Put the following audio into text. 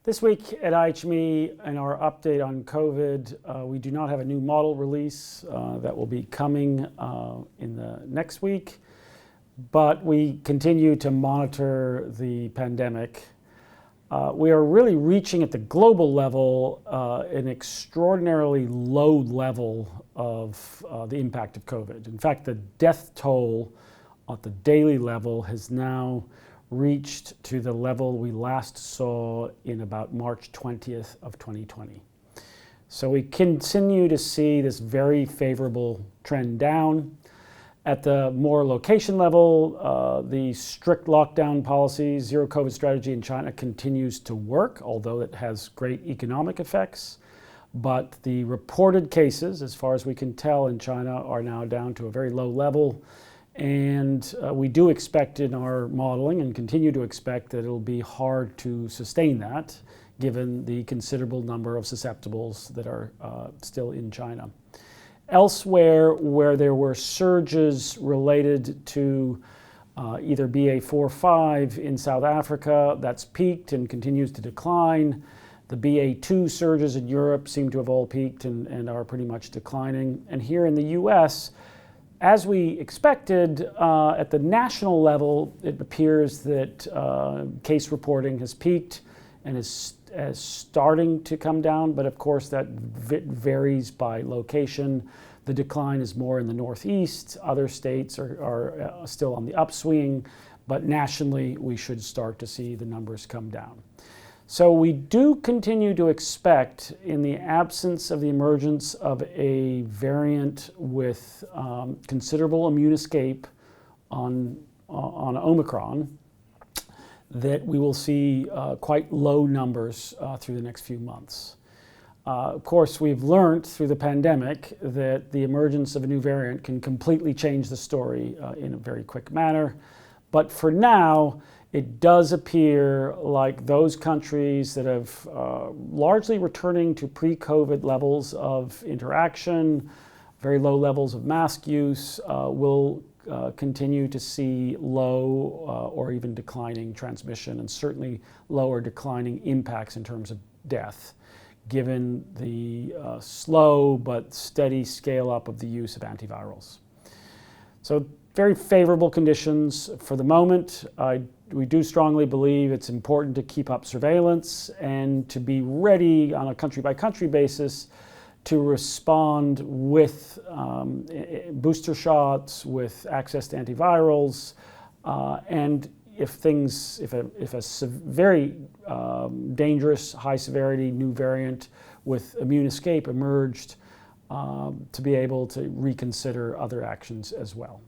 This week at IHME, in our update on COVID, we do not have a new model release that will be coming in the next week, but we continue to monitor the pandemic. We are really reaching at the global level an extraordinarily low level of the impact of COVID. In fact, the death toll at the daily level has now reached to the level we last saw in about March 20th of 2020. So we continue to see this very favorable trend down. At the more location level, the strict lockdown policy, zero COVID strategy in China continues to work, although it has great economic effects. But the reported cases, as far as we can tell in China, are now down to a very low level. And we do expect in our modeling and continue to expect that it'll be hard to sustain that given the considerable number of susceptibles that are still in China. Elsewhere, where there were surges related to either BA.4-5 in South Africa, that's peaked and continues to decline. The BA.2 surges in Europe seem to have all peaked and are pretty much declining. And here in the US, as we expected, at the national level, it appears that case reporting has peaked and is starting to come down, but of course that varies by location. The decline is more in the Northeast. Other states are still on the upswing, but nationally we should start to see the numbers come down. So we do continue to expect, in the absence of the emergence of a variant with considerable immune escape on Omicron, that we will see quite low numbers through the next few months. Of course, we've learned through the pandemic that the emergence of a new variant can completely change the story in a very quick manner. But for now, it does appear like those countries that have largely returning to pre-COVID levels of interaction, very low levels of mask use, will continue to see low or even declining transmission, and certainly lower declining impacts in terms of death, given the slow but steady scale up of the use of antivirals. So very favorable conditions for the moment. We do strongly believe it's important to keep up surveillance and to be ready on a country-by-country basis to respond with booster shots, with access to antivirals, and if a very dangerous, high-severity new variant with immune escape emerged, to be able to reconsider other actions as well.